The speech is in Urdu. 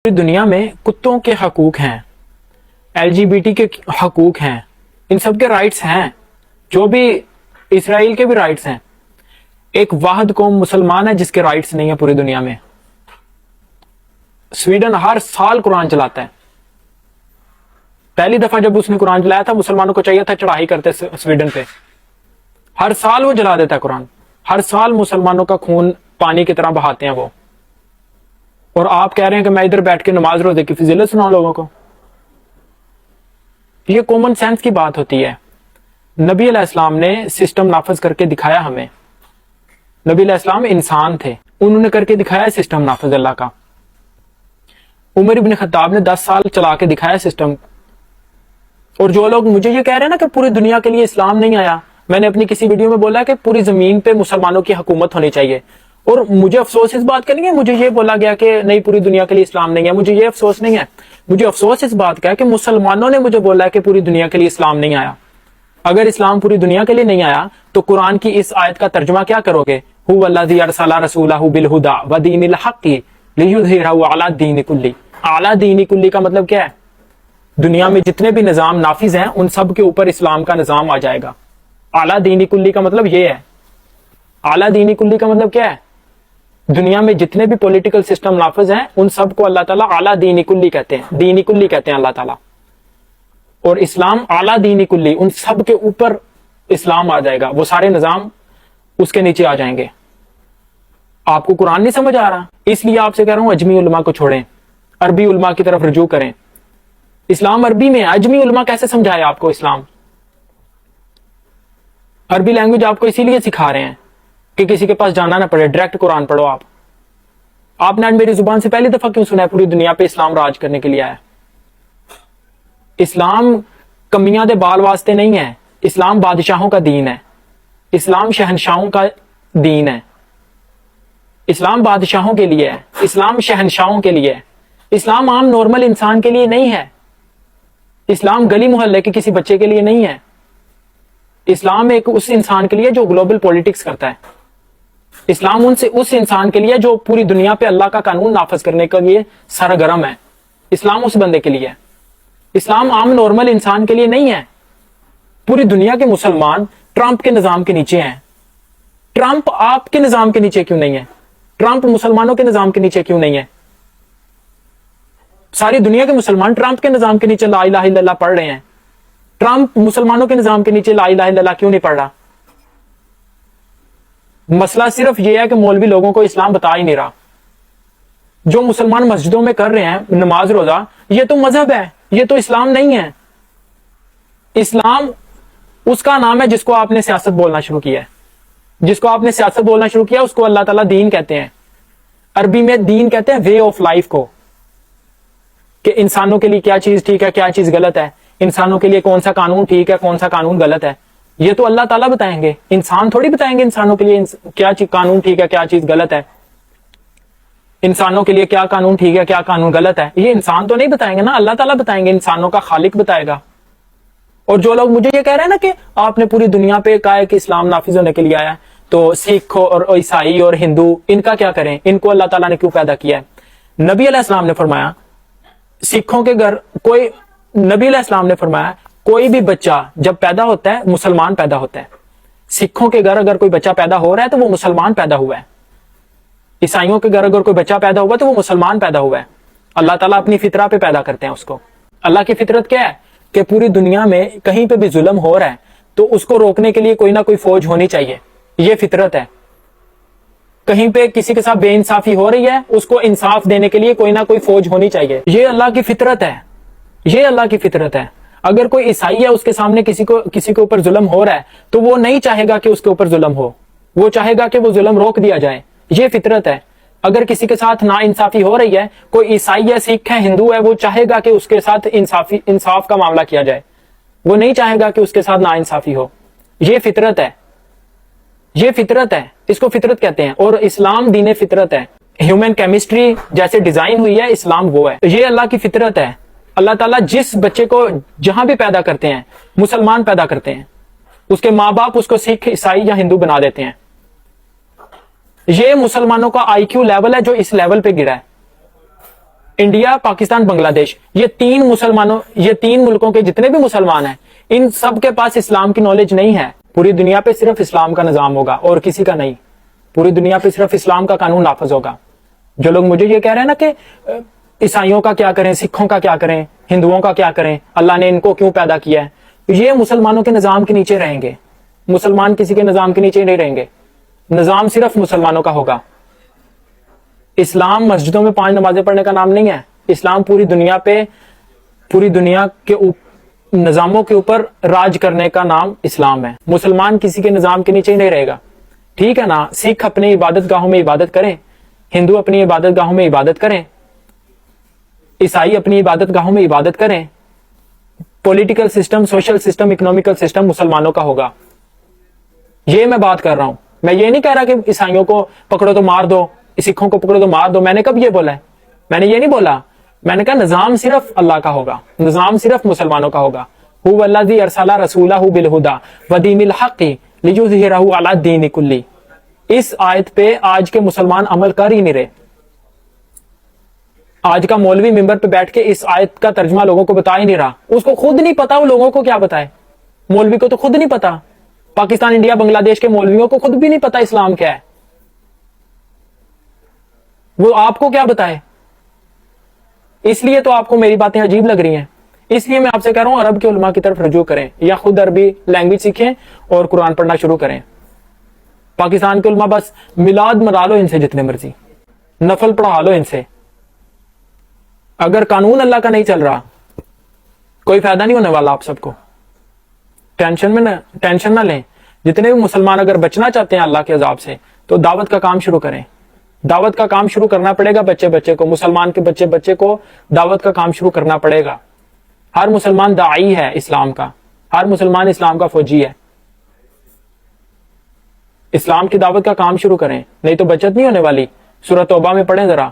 پوری دنیا میں کتوں کے حقوق ہیں، LGBT کے حقوق ہیں، ان سب کے رائٹس ہیں، جو بھی اسرائیل کے بھی رائٹس ہیں۔ ایک واحد قوم مسلمان ہے جس کے رائٹس نہیں ہیں پوری دنیا میں۔ سویڈن ہر سال قرآن چلاتا ہے۔ پہلی دفعہ جب اس نے قرآن چلایا تھا، مسلمانوں کو چاہیے تھا چڑھائی کرتے سویڈن پہ۔ ہر سال وہ جلا دیتا ہے قرآن، ہر سال مسلمانوں کا خون پانی کی طرح بہاتے ہیں وہ۔ اور آپ کہہ رہے ہیں کہ میں ادھر بیٹھ کے نماز روزے کی فضیلت سناؤں لوگوں کو۔ یہ کامن سینس کی بات ہوتی ہے۔ نبی علیہ السلام نے سسٹم نافذ کر کے دکھایا ہمیں۔ نبی علیہ السلام انسان تھے، انہوں نے کر کے دکھایا سسٹم نافذ اللہ کا۔ عمر ابن خطاب نے 10 سال چلا کے دکھایا سسٹم۔ اور جو لوگ مجھے یہ کہہ رہے ہیں نا کہ پوری دنیا کے لیے اسلام نہیں آیا، میں نے اپنی کسی ویڈیو میں بولا کہ پوری زمین پہ مسلمانوں کی حکومت ہونی چاہیے، اور مجھے افسوس اس بات کا نہیں ہے مجھے یہ بولا گیا کہ نہیں پوری دنیا کے لیے اسلام نہیں ہے، مجھے یہ افسوس نہیں ہے، مجھے افسوس اس بات کا ہے کہ مسلمانوں نے مجھے بولا ہے کہ پوری دنیا کے لیے اسلام نہیں آیا۔ اگر اسلام پوری دنیا کے لیے نہیں آیا تو قرآن کی اس آیت کا ترجمہ کیا کرو گے؟ هو الذی ارسل رسولہ بالہدی ودین الحق لیظہرہ علی الدین کلہ۔ اعلیٰ دین کلی کا مطلب کیا ہے؟ دنیا میں جتنے بھی نظام نافذ ہیں ان سب کے اوپر اسلام کا نظام آ جائے گا۔ اعلیٰ دین کلی کا مطلب یہ ہے۔ اعلیٰ دین کلی کا مطلب کیا ہے؟ دنیا میں جتنے بھی پولیٹیکل سسٹم نافذ ہیں ان سب کو اللہ تعالیٰ اعلیٰ دین کلی کہتے ہیں، دین کلی کہتے ہیں اللہ تعالیٰ۔ اور اسلام اعلیٰ دین کلی، ان سب کے اوپر اسلام آ جائے گا، وہ سارے نظام اس کے نیچے آ جائیں گے۔ آپ کو قرآن نہیں سمجھ آ رہا، اس لیے آپ سے کہہ رہا ہوں اجمی علماء کو چھوڑیں، عربی علماء کی طرف رجوع کریں۔ اسلام عربی میں ہے، اجمی علماء کیسے سمجھائے آپ کو اسلام؟ عربی لینگویج آپ کو اسی لیے سکھا رہے ہیں کہ کسی کے پاس جانا نہ پڑے، ڈائریکٹ قرآن پڑھو۔ آپ نے میری زبان سے پہلی دفعہ کیوں سنا ہے پوری دنیا پہ اسلام راج کرنے کے لیے آیا؟ اسلام کمیاں دے بال واسطے نہیں ہے، اسلام بادشاہوں کا دین ہے، اسلام شہنشاہوں کا دین ہے۔ اسلام بادشاہوں کے لیے ہے، اسلام شہنشاہوں کے لیے ہے، اسلام عام نارمل انسان کے لیے نہیں ہے، اسلام گلی محلے کے کسی بچے کے لیے نہیں ہے، اسلام ایک اس انسان کے لیے جو گلوبل پولیٹکس کرتا ہے، اسلام اس انسان کے لیے جو پوری دنیا پہ اللہ کا قانون نافذ کرنے کے لیے سرگرم ہے، اسلام اس بندے کے لیے ہے۔ اسلام عام نارمل انسان کے لیے نہیں ہے۔ پوری دنیا کے مسلمان ٹرمپ کے نظام کے نیچے ہیں۔ ٹرمپ آپ کے نظام کے نیچے کیوں نہیں ہے؟ ٹرمپ مسلمانوں کے نظام کے نیچے کیوں نہیں ہے؟ ساری دنیا کے مسلمان ٹرمپ کے نظام کے نیچے لا الہ الا اللہ پڑھ رہے ہیں، ٹرمپ مسلمانوں کے نظام کے نیچے لا الہ الا اللہ کیوں نہیں پڑھ رہا؟ مسئلہ صرف یہ ہے کہ مولوی لوگوں کو اسلام بتا ہی نہیں رہا۔ جو مسلمان مسجدوں میں کر رہے ہیں نماز روزہ، یہ تو مذہب ہے، یہ تو اسلام نہیں ہے۔ اسلام اس کا نام ہے جس کو آپ نے سیاست بولنا شروع کیا ہے، جس کو آپ نے سیاست بولنا شروع کیا اس کو اللہ تعالیٰ دین کہتے ہیں۔ عربی میں دین کہتے ہیں وے آف لائف کو، کہ انسانوں کے لیے کیا چیز ٹھیک ہے، کیا چیز غلط ہے، انسانوں کے لیے کون سا قانون ٹھیک ہے، کون سا قانون غلط ہے۔ یہ تو اللہ تعالیٰ بتائیں گے، انسان تھوڑی بتائیں گے انسانوں کے لیے کیا چیز قانون ٹھیک ہے، کیا چیز غلط ہے۔ انسانوں کے لیے کیا قانون ٹھیک ہے، کیا قانون غلط ہے، یہ انسان تو نہیں بتائیں گے نا، اللہ تعالیٰ بتائیں گے، انسانوں کا خالق بتائے گا۔ اور جو لوگ مجھے یہ کہہ رہے ہیں نا کہ آپ نے پوری دنیا پہ کہا ہے کہ اسلام نافذ ہونے کے لیے آیا ہے، تو سکھ اور عیسائی اور ہندو ان کا کیا کریں؟ ان کو اللہ تعالیٰ نے کیوں پیدا کیا ہے؟ نبی علیہ السلام نے فرمایا سکھوں کے گھر نبی علیہ السلام نے فرمایا کوئی بھی بچہ جب پیدا ہوتا ہے مسلمان پیدا ہوتا ہے۔ سکھوں کے گھر اگر کوئی بچہ پیدا ہو رہا ہے تو وہ مسلمان پیدا ہوا ہے، عیسائیوں کے گھر اگر کوئی بچہ پیدا ہوا تو وہ مسلمان پیدا ہوا ہے۔ اللہ تعالیٰ اپنی فطرہ پہ پیدا کرتے ہیں اس کو۔ اللہ کی فطرت کیا ہے کہ پوری دنیا میں کہیں پہ بھی ظلم ہو رہا ہے تو اس کو روکنے کے لیے کوئی نہ کوئی فوج ہونی چاہیے، یہ فطرت ہے۔ کہیں پہ کسی کے ساتھ بے انصافی ہو رہی ہے اس کو انصاف دینے کے لیے کوئی نہ کوئی فوج ہونی چاہیے، یہ اللہ کی فطرت ہے، یہ اللہ کی فطرت ہے۔ اگر کوئی عیسائی ہے اس کے سامنے کسی کے اوپر ظلم ہو رہا ہے تو وہ نہیں چاہے گا کہ اس کے اوپر ظلم ہو، وہ چاہے گا کہ وہ ظلم روک دیا جائے، یہ فطرت ہے۔ اگر کسی کے ساتھ نا انصافی ہو رہی ہے، کوئی عیسائی ہے، سکھ ہے، ہندو ہے، وہ چاہے گا کہ اس کے ساتھ انصاف کا معاملہ کیا جائے، وہ نہیں چاہے گا کہ اس کے ساتھ نا انصافی ہو، یہ فطرت ہے، یہ فطرت ہے، اس کو فطرت کہتے ہیں۔ اور اسلام دین فطرت ہے۔ ہیومن کیمسٹری جیسے ڈیزائن ہوئی ہے اسلام وہ ہے، یہ اللہ کی فطرت ہے۔ اللہ تعالیٰ جس بچے کو جہاں بھی پیدا کرتے ہیں مسلمان پیدا کرتے ہیں، اس کے ماں باپ اس کو سکھ، عیسائی یا ہندو بنا دیتے ہیں۔ یہ مسلمانوں کا آئی کیو لیول ہے جو اس لیول پہ گرا ہے۔ انڈیا، پاکستان، بنگلہ دیش، یہ تین ملکوں کے جتنے بھی مسلمان ہیں، ان سب کے پاس اسلام کی نالج نہیں ہے. پوری دنیا پہ صرف اسلام کا نظام ہوگا اور کسی کا نہیں. پوری دنیا پہ صرف اسلام کا قانون نافذ ہوگا. جو لوگ مجھے یہ کہہ رہے ہیں نا کہ عیسائیوں کا کیا کریں، سکھوں کا کیا کریں، ہندوؤں کا کیا کریں، اللہ نے ان کو کیوں پیدا کیا ہے، یہ مسلمانوں کے نظام کے نیچے رہیں گے. مسلمان کسی کے نظام کے نیچے نہیں رہیں گے. نظام صرف مسلمانوں کا ہوگا. اسلام مسجدوں میں 5 نمازیں پڑھنے کا نام نہیں ہے. اسلام پوری دنیا کے نظاموں کے اوپر راج کرنے کا نام اسلام ہے. مسلمان کسی کے نظام کے نیچے نہیں رہے گا. ٹھیک ہے نا؟ سکھ اپنے عبادت گاہوں میں عبادت کریں، ہندو اپنی عبادت گاہوں میں عبادت کریں، عیسائی اپنی عبادت گاہوں میں عبادت کریں. Political system, social system, economical system مسلمانوں کا ہوگا. یہ میں بات کر رہا ہوں. میں یہ نہیں کہہ رہا کہ عیسائیوں کو پکڑو تو مار دو، سکھوں کو پکڑو تو مار دو. میں نے کب یہ بولا ہے؟ میں نے یہ نہیں بولا. میں نے کہا نظام صرف اللہ کا ہوگا، نظام صرف مسلمانوں کا ہوگا. هو الذی ارسل رسولہ بالہدی ودین الحق لیظہرہ علی الدین کلہ. اس آیت پہ آج کے مسلمان عمل کر ہی نہیں رہے. آج کا مولوی ممبر پہ بیٹھ کے اس آیت کا ترجمہ لوگوں کو بتا ہی نہیں رہا. اس کو خود نہیں پتا، وہ لوگوں کو کیا بتائے. مولوی کو تو خود نہیں پتا. پاکستان، انڈیا، بنگلہ دیش کے مولویوں کو خود بھی نہیں پتا اسلام کیا ہے. وہ آپ کو کیا بتائے؟ اس لیے تو آپ کو میری باتیں عجیب لگ رہی ہیں. اس لیے میں آپ سے کہہ رہا ہوں عرب کے علماء کی طرف رجوع کریں یا خود عربی لینگویج سیکھیں اور قرآن پڑھنا شروع کریں. پاکستان کے علماء بس میلاد مرا لو ان سے جتنے مرضی، نفل پڑھا لو ان سے. اگر قانون اللہ کا نہیں چل رہا کوئی فائدہ نہیں ہونے والا. آپ سب کو ٹینشن نہ لیں. جتنے بھی مسلمان اگر بچنا چاہتے ہیں اللہ کے عذاب سے تو دعوت کا کام شروع کریں. دعوت کا کام شروع کرنا پڑے گا. بچے کو، مسلمان کے بچے کو دعوت کا کام شروع کرنا پڑے گا. ہر مسلمان داعی ہے اسلام کا، ہر مسلمان اسلام کا فوجی ہے. اسلام کی دعوت کا کام شروع کریں، نہیں تو بچت نہیں ہونے والی. سورۃ توبہ میں پڑھیں ذرا.